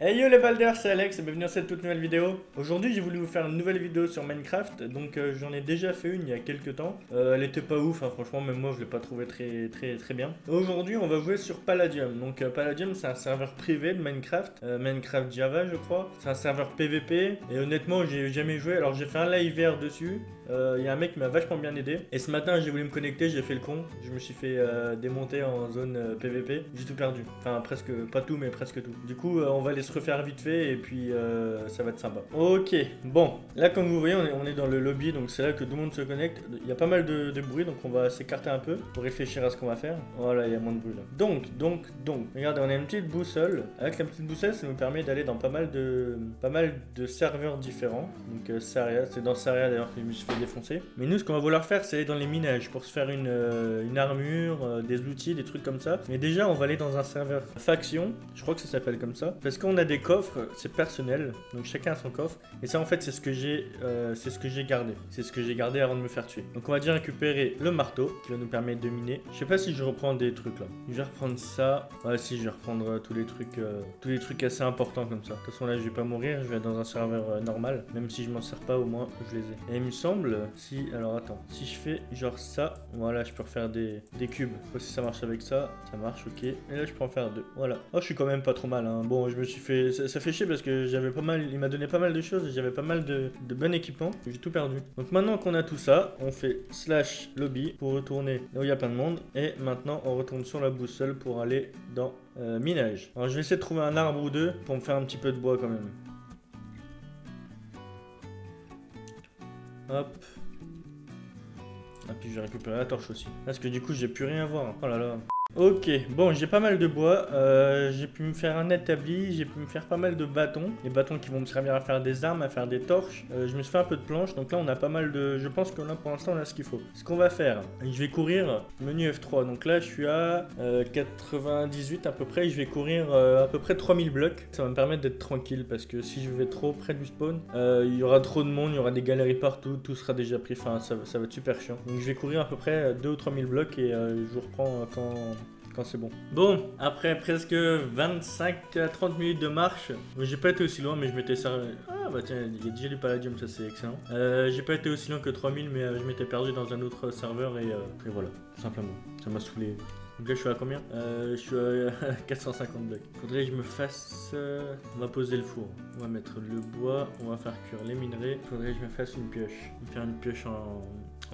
Hey yo les Balders, c'est Alex et bienvenue dans cette toute nouvelle vidéo. Aujourd'hui j'ai voulu vous faire une nouvelle vidéo sur Minecraft, donc j'en ai déjà fait une il y a quelques temps. Elle était pas ouf, hein, franchement, même moi je l'ai pas trouvé très bien. Aujourd'hui on va jouer sur Palladium, donc Palladium c'est un serveur privé de Minecraft, Minecraft Java je crois. C'est un serveur PVP et honnêtement j'ai jamais joué, alors j'ai fait un live hier dessus. Il y a un mec qui m'a vachement bien aidé. Et ce matin j'ai voulu me connecter, j'ai fait le con. Je me suis fait démonter en zone PVP. J'ai tout perdu. Enfin presque, pas tout mais presque tout. Du coup on va aller se refaire vite fait et puis ça va être sympa. Ok, bon. Là comme vous voyez on est dans le lobby, donc c'est là que tout le monde se connecte. Il y a pas mal de bruit, donc on va s'écarter un peu pour réfléchir à ce qu'on va faire. Voilà, il y a moins de bruit là. Donc. Regardez, on a une petite boussole. Avec la petite boussole ça nous permet d'aller dans pas mal de serveurs différents. Donc Saria, c'est dans Saria d'ailleurs que je me suis fait défoncer. Mais nous ce qu'on va vouloir faire c'est aller dans les minages pour se faire une armure, des outils, des trucs comme ça. Mais déjà on va aller dans un serveur faction, je crois que ça s'appelle comme ça, parce qu'on a des coffres, c'est personnel, donc chacun a son coffre. Et ça en fait c'est ce que j'ai gardé. C'est ce que j'ai gardé avant de me faire tuer. Donc on va déjà récupérer le marteau qui va nous permettre de miner. Je sais pas si je reprends des trucs là. Je vais reprendre ça. Ouais si, je vais reprendre tous les trucs assez importants comme ça. De toute façon là je vais pas mourir, je vais être dans un serveur normal. Même si je m'en sers pas, au moins je les ai. Et il me semble, si, alors attends, si je fais genre ça, voilà, je peux refaire des cubes. Je sais pas si ça marche avec ça, ça marche, ok. Et là je peux en faire deux, voilà. Oh, je suis quand même pas trop mal, hein. Bon, je me suis fait, ça fait chier parce que j'avais pas mal, il m'a donné pas mal de choses et j'avais pas mal de bon équipement. J'ai tout perdu. Donc maintenant qu'on a tout ça, on fait slash lobby pour retourner là où il y a plein de monde. Et maintenant on retourne sur la boussole pour aller dans minage. Alors je vais essayer de trouver un arbre ou deux pour me faire un petit peu de bois quand même. Hop. Ah puis je vais récupérer la torche aussi. Parce que du coup j'ai plus rien à voir. Oh là là. Ok, bon j'ai pas mal de bois, j'ai pu me faire un établi, j'ai pu me faire pas mal de bâtons. Les bâtons qui vont me servir à faire des armes, à faire des torches. Je me suis fait un peu de planches, donc là on a pas mal de... Je pense que là pour l'instant on a ce qu'il faut. Ce qu'on va faire, je vais courir menu F3, donc là je suis à 98 à peu près. Je vais courir à peu près 3000 blocs. Ça va me permettre d'être tranquille parce que si je vais trop près du spawn, il y aura trop de monde, il y aura des galeries partout, tout sera déjà pris, enfin ça va être super chiant. Donc je vais courir à peu près 2 ou 3000 blocs et je vous reprends quand c'est bon. Bon, après presque 25 à 30 minutes de marche, j'ai pas été aussi loin mais je m'étais servi... Ah bah tiens, il y a déjà du palladium, ça c'est excellent. J'ai pas été aussi loin que 3000 mais je m'étais perdu dans un autre serveur et voilà, tout simplement. Ça m'a saoulé. Donc là je suis à combien je suis à 450 blocs. Faudrait que je me fasse... On va poser le four. On va mettre le bois, on va faire cuire les minerais. Faudrait que je me fasse une pioche. Je vais faire une pioche en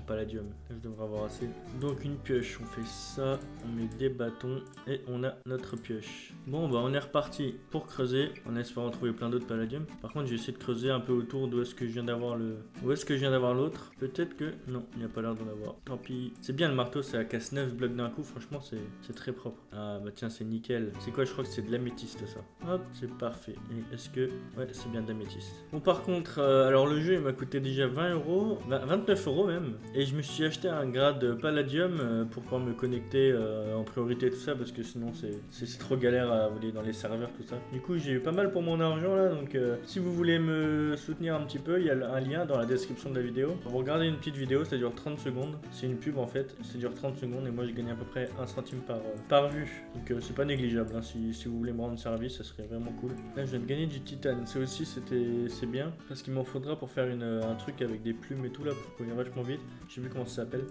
palladium. Là, je devrais avoir assez. Donc une pioche, on fait ça, on met des bâtons et on a notre pioche. Bon bah on est reparti pour creuser. On espère en trouver plein d'autres palladium. Par contre je vais essayer de creuser un peu autour d'où est-ce que je viens d'avoir le... Où est-ce que je viens d'avoir l'autre. Peut-être que... Non, il n'y a pas l'air d'en avoir. Tant pis. C'est bien le marteau, ça casse 9 blocs d'un coup. Franchement c'est très propre. Ah bah tiens c'est nickel. C'est quoi? Je crois que c'est de l'améthyste ça. Hop, c'est parfait. Et est-ce que... Ouais, c'est bien de l'améthyste. Bon par contre, alors le jeu il m'a coûté déjà 20 euros. 29 euros même. Et je me suis acheté un grade Palladium pour pouvoir me connecter en priorité et tout ça parce que sinon c'est trop galère à voler dans les serveurs tout ça. Du coup j'ai eu pas mal pour mon argent là, donc si vous voulez me soutenir un petit peu, il y a un lien dans la description de la vidéo. Vous regardez une petite vidéo, ça dure 30 secondes. C'est une pub en fait, ça dure 30 secondes et moi j'ai gagné à peu près 1 centime par vue. Donc c'est pas négligeable, hein. Si vous voulez me rendre service, ça serait vraiment cool. Là je viens de gagner du titane, ça aussi c'est bien parce qu'il m'en faudra pour faire un truc avec des plumes et tout là pour courir vachement vite. Je sais plus comment ça s'appelle.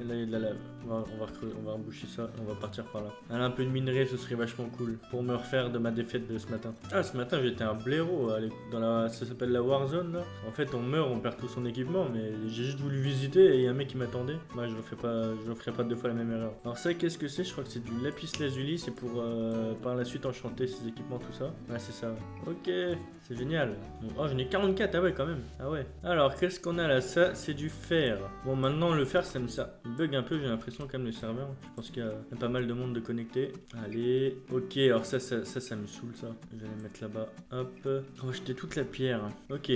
Et là il y a de la lave. On va emboucher ça, on va partir par là. Aller un peu de minerai, ce serait vachement cool pour me refaire de ma défaite de ce matin. Ah, ce matin j'étais un blaireau, ça s'appelle la Warzone là. En fait on meurt, on perd tout son équipement, mais j'ai juste voulu visiter et il y a un mec qui m'attendait. Moi je referai pas deux fois la même erreur. Alors ça qu'est-ce que c'est? Je crois que c'est du lapis lazuli, c'est pour par la suite enchanter ses équipements, tout ça. Ouais c'est ça. Ok, c'est génial. Bon, oh j'en ai 44, ah ouais quand même. Ah ouais. Alors qu'est-ce qu'on a là? Ça c'est du fer. Bon maintenant le fer ça me sert. Il bug un peu, j'ai l'impression quand même les serveurs. Je pense qu'il y a pas mal de monde de connecté. Allez, ok, alors ça me saoule ça. Je vais les mettre là-bas. Hop, on va jeter toute la pierre. Ok,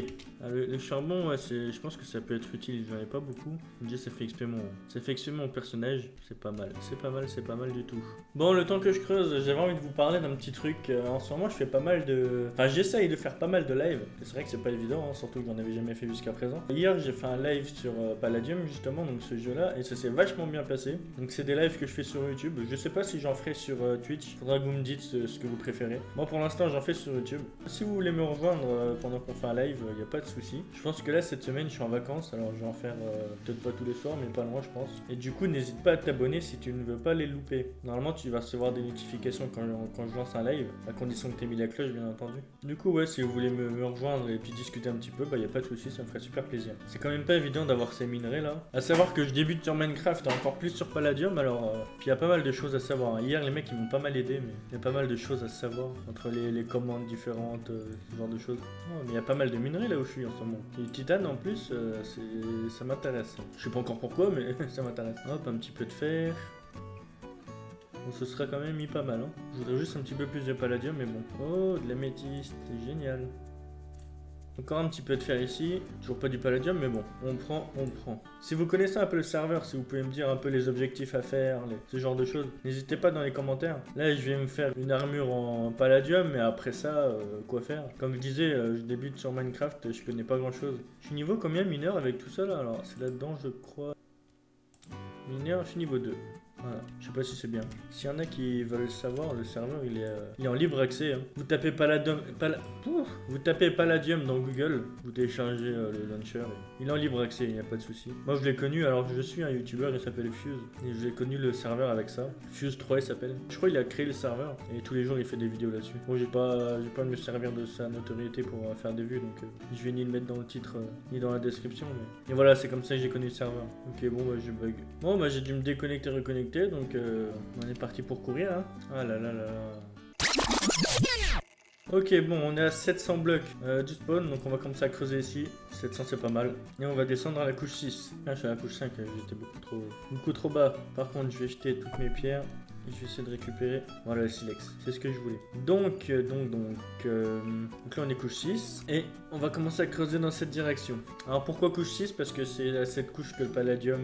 le charbon, ouais, je pense que ça peut être utile. J'en ai pas beaucoup. Déjà ça fait XP mon personnage. C'est pas mal, c'est pas mal du tout. Bon, le temps que je creuse, j'avais envie de vous parler d'un petit truc. En ce moment, je fais pas mal de... Enfin, j'essaye de faire pas mal de live. C'est vrai que c'est pas évident, hein, surtout que j'en avais jamais fait jusqu'à présent. Hier, j'ai fait un live sur Palladium, justement, donc ce jeu-là, et ça s'est vachement bien passé. Donc c'est des lives que je fais sur YouTube. Je sais pas si j'en ferai sur Twitch. Faudra que vous me dites ce que vous préférez. Moi pour l'instant j'en fais sur YouTube. Si vous voulez me rejoindre pendant qu'on fait un live, il n'y a pas de souci. Je pense que là cette semaine je suis en vacances, alors je vais en faire peut-être pas tous les soirs, mais pas loin je pense. Et du coup n'hésite pas à t'abonner si tu ne veux pas les louper. Normalement tu vas recevoir des notifications quand je lance un live, à condition que tu aies mis la cloche bien entendu. Du coup ouais, si vous voulez me rejoindre et puis discuter un petit peu, bah il n'y a pas de souci, ça me ferait super plaisir. C'est quand même pas évident d'avoir ces minerais là. À savoir que je débute sur Minecraft et encore plus sur Palladium, alors puis il y a pas mal de choses à savoir. Hier les mecs ils m'ont pas mal aidé, mais il y a pas mal de choses à savoir entre les commandes différentes, ce genre de choses. Oh, mais il y a pas mal de minerais là où je suis en ce moment. Et titane en plus, ça m'intéresse. Je sais pas encore pourquoi, mais ça m'intéresse. Hop, un petit peu de fer. Bon, ce serait quand même mis pas mal. Hein. Je voudrais juste un petit peu plus de palladium, mais bon. Oh, de l'améthyste, c'est génial. Encore un petit peu de fer ici, toujours pas du palladium, mais bon, on prend. Si vous connaissez un peu le serveur, si vous pouvez me dire un peu les objectifs à faire, ce genre de choses, n'hésitez pas dans les commentaires. Là, je vais me faire une armure en palladium, mais après ça, quoi faire? Comme je disais, je débute sur Minecraft, je connais pas grand chose. Je suis niveau combien mineur avec tout ça là? Alors, c'est là-dedans, je crois. Mineur, je suis niveau 2. Voilà, je sais pas si c'est bien. S'il y en a qui veulent savoir, le serveur il est en libre accès. Hein. Vous tapez Palladium dans Google, vous téléchargez le launcher. Il est en libre accès, il n'y a pas de souci. Moi je l'ai connu, alors je suis un youtubeur, il s'appelle Fuse. Et j'ai connu le serveur avec ça. Fuse 3 il s'appelle. Je crois qu'il a créé le serveur et tous les jours il fait des vidéos là-dessus. Bon, j'ai pas à me servir de sa notoriété pour faire des vues, donc je vais ni le mettre dans le titre ni dans la description. Mais... Et voilà, c'est comme ça que j'ai connu le serveur. Ok, bon, bah je bug. Bon, bah j'ai dû me déconnecter, reconnecter. Donc on est parti pour courir hein. Ah là là là là. Ok bon, on est à 700 blocs du spawn, donc on va commencer à creuser ici. 700 c'est pas mal. Et on va descendre à la couche 6. Ah je suis à la couche 5, j'étais beaucoup trop bas. Par contre je vais jeter toutes mes pierres. Et je vais essayer de récupérer, voilà le silex, c'est ce que je voulais. Donc là on est couche 6 et on va commencer à creuser dans cette direction. Alors pourquoi couche 6? Parce que c'est à cette couche que le palladium,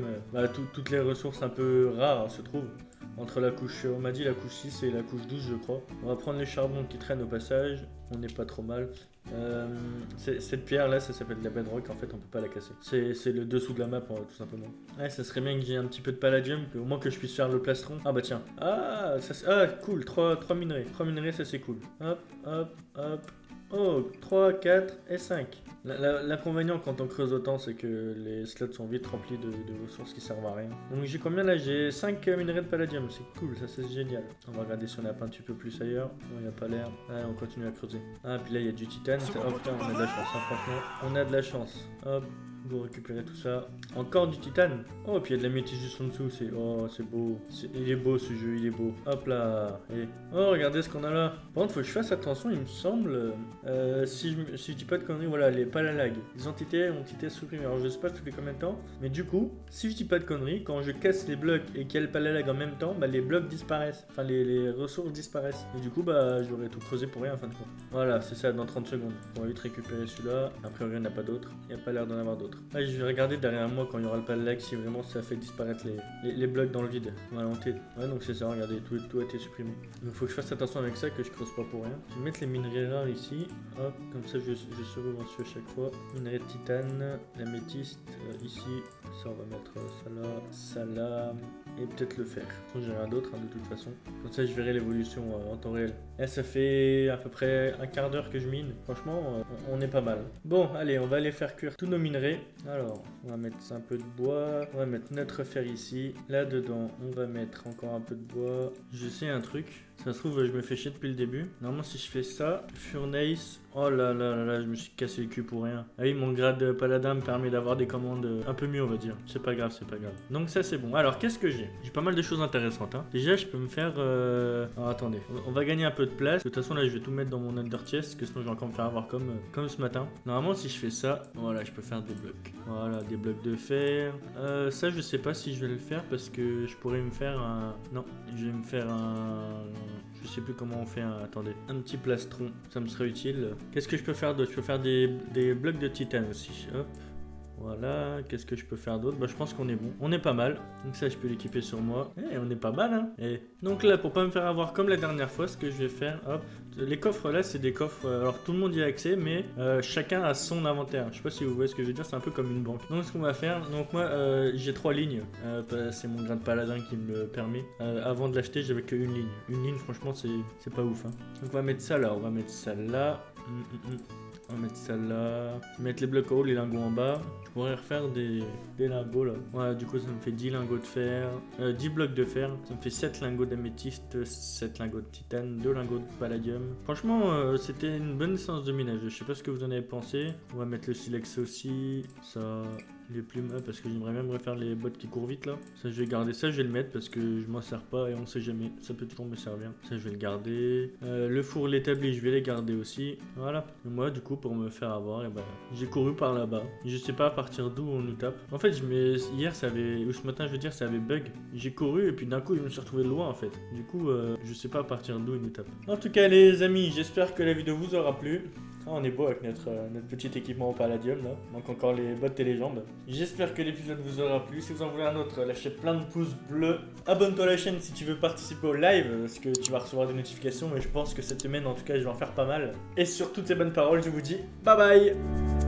toutes les ressources un peu rares se trouvent. Entre la couche, on m'a dit la couche 6 et la couche 12 je crois. On va prendre les charbons qui traînent au passage, on n'est pas trop mal. Cette pierre là ça s'appelle de la bedrock, en fait on peut pas la casser. C'est le dessous de la map tout simplement. Ouais, ça serait bien que j'ai un petit peu de palladium, au moins que je puisse faire le plastron. Ah bah tiens, cool, 3 minerais. 3 minerais ça c'est cool. Hop, hop, hop. Oh, 3, 4 et 5. L'inconvénient quand on creuse autant, c'est que les slots sont vite remplis de ressources qui servent à rien. Donc j'ai combien là? J'ai 5 minerais de palladium, c'est cool, ça c'est génial. On va regarder si on a pas un petit peu plus ailleurs. Non, il n'y a pas l'air. Allez, on continue à creuser. Ah, puis là il y a du titane. Oh putain, on a de la chance, hein, franchement. On a de la chance. Hop. Vous récupérez tout ça. Encore du titane. Oh, puis il y a de la métisse juste en dessous. C'est beau. Il est beau ce jeu, il est beau. Hop là. Et... Oh, regardez ce qu'on a là. Par contre, faut que je fasse attention, il me semble. Si je dis pas de conneries, voilà, les palalag. Les entités ont été supprimées. Alors, je sais pas ça fait combien de temps. Mais du coup, si je dis pas de conneries, quand je casse les blocs et qu'il y a le palalag en même temps, bah les blocs disparaissent. Enfin, les ressources disparaissent. Et du coup, bah j'aurais tout creusé pour rien en fin de compte. Voilà, c'est ça, dans 30 secondes. On va vite récupérer celui-là. Après, il n'y en a pas d'autres. Il n'y a pas l'air d'en avoir d'autres. Ah, je vais regarder derrière moi quand il y aura le palalag si vraiment ça fait disparaître les blocs dans le vide. Voilà, ouais, donc c'est ça, regardez, tout a été supprimé. Donc faut que je fasse attention avec ça, que je creuse pas pour rien. Je vais mettre les minerais rares ici. Hop, comme ça je serai dessus à chaque fois. Minerai de titane, l'améthyste, ici. Ça, on va mettre ça là. Et peut-être le fer. J'ai rien d'autre de toute façon. Comme ça je verrai l'évolution en temps réel. Là ça fait à peu près un quart d'heure que je mine. Franchement on est pas mal. Bon allez, on va aller faire cuire tous nos minerais. Alors on va mettre un peu de bois. On va mettre notre fer ici. Là dedans on va mettre encore un peu de bois. Je sais un truc. Ça se trouve je me fais chier depuis le début. Normalement si je fais ça, Furnace. Oh là là là là, je me suis cassé le cul pour rien. Ah oui, mon grade de paladin me permet d'avoir des commandes un peu mieux on va dire. C'est pas grave, c'est pas grave. Donc ça c'est bon. Alors qu'est-ce que j'ai? J'ai pas mal de choses intéressantes. Hein. Déjà je peux me faire... Alors attendez, on va gagner un peu de place. De toute façon là je vais tout mettre dans mon under chest, parce que sinon je vais encore me faire avoir comme ce matin. Normalement si je fais ça, voilà, je peux faire des blocs. Voilà, des blocs de fer. Ça je sais pas si je vais le faire parce que je pourrais me faire un... Non, je vais me faire un... Je sais plus comment on fait un... Attendez, un petit plastron, ça me serait utile. Qu'est-ce que je peux faire d'autre? Je peux faire des blocs de titane aussi. Hop. Voilà, qu'est-ce que je peux faire d'autre? Bah je pense qu'on est bon, on est pas mal. Donc ça je peux l'équiper sur moi. On est pas mal hein. Et donc là pour pas me faire avoir comme la dernière fois, ce que je vais faire, hop, Les coffres là, c'est des coffres. Alors tout le monde y a accès, mais chacun a son inventaire. Je sais pas si vous voyez ce que je veux dire, c'est un peu comme une banque. Donc ce qu'on va faire, donc moi j'ai 3 lignes. C'est mon grain de paladin qui me le permet. Avant de l'acheter, j'avais que une ligne. Une ligne, franchement, c'est pas ouf. Hein. Donc on va mettre ça là, on va mettre ça là. On va mettre ça là. Mettre les blocs en haut, les lingots en bas. Je pourrais refaire des lingots là. Voilà, du coup, ça me fait 10 lingots de fer. 10 blocs de fer. Ça me fait 7 lingots d'améthyste, 7 lingots de titane, 2 lingots de palladium. Franchement, c'était une bonne séance de minage. Je sais pas ce que vous en avez pensé. On va mettre le silex aussi. Ça. Les plumes, parce que j'aimerais même refaire les bottes qui courent vite là. Ça, je vais garder ça, je vais le mettre parce que je m'en sers pas et on sait jamais. Ça peut toujours me servir. Ça, je vais le garder. Le four, l'établi, je vais les garder aussi. Voilà. Et moi, du coup, pour me faire avoir, et ben, j'ai couru par là-bas. Je sais pas à partir d'où on nous tape. En fait, hier, ça avait. Ou ce matin, je veux dire, ça avait bug. J'ai couru et puis d'un coup, je me suis retrouvé loin en fait. Du coup, je sais pas à partir d'où ils nous tapent. En tout cas, les amis, j'espère que la vidéo vous aura plu. Ah, on est beau avec notre petit équipement au palladium là. Donc encore les bottes et les jambes. J'espère que l'épisode vous aura plu. Si vous en voulez un autre, lâchez plein de pouces bleus. Abonne-toi à la chaîne si tu veux participer au live, parce que tu vas recevoir des notifications. Mais je pense que cette semaine, en tout cas, je vais en faire pas mal. Et sur toutes ces bonnes paroles, je vous dis bye bye.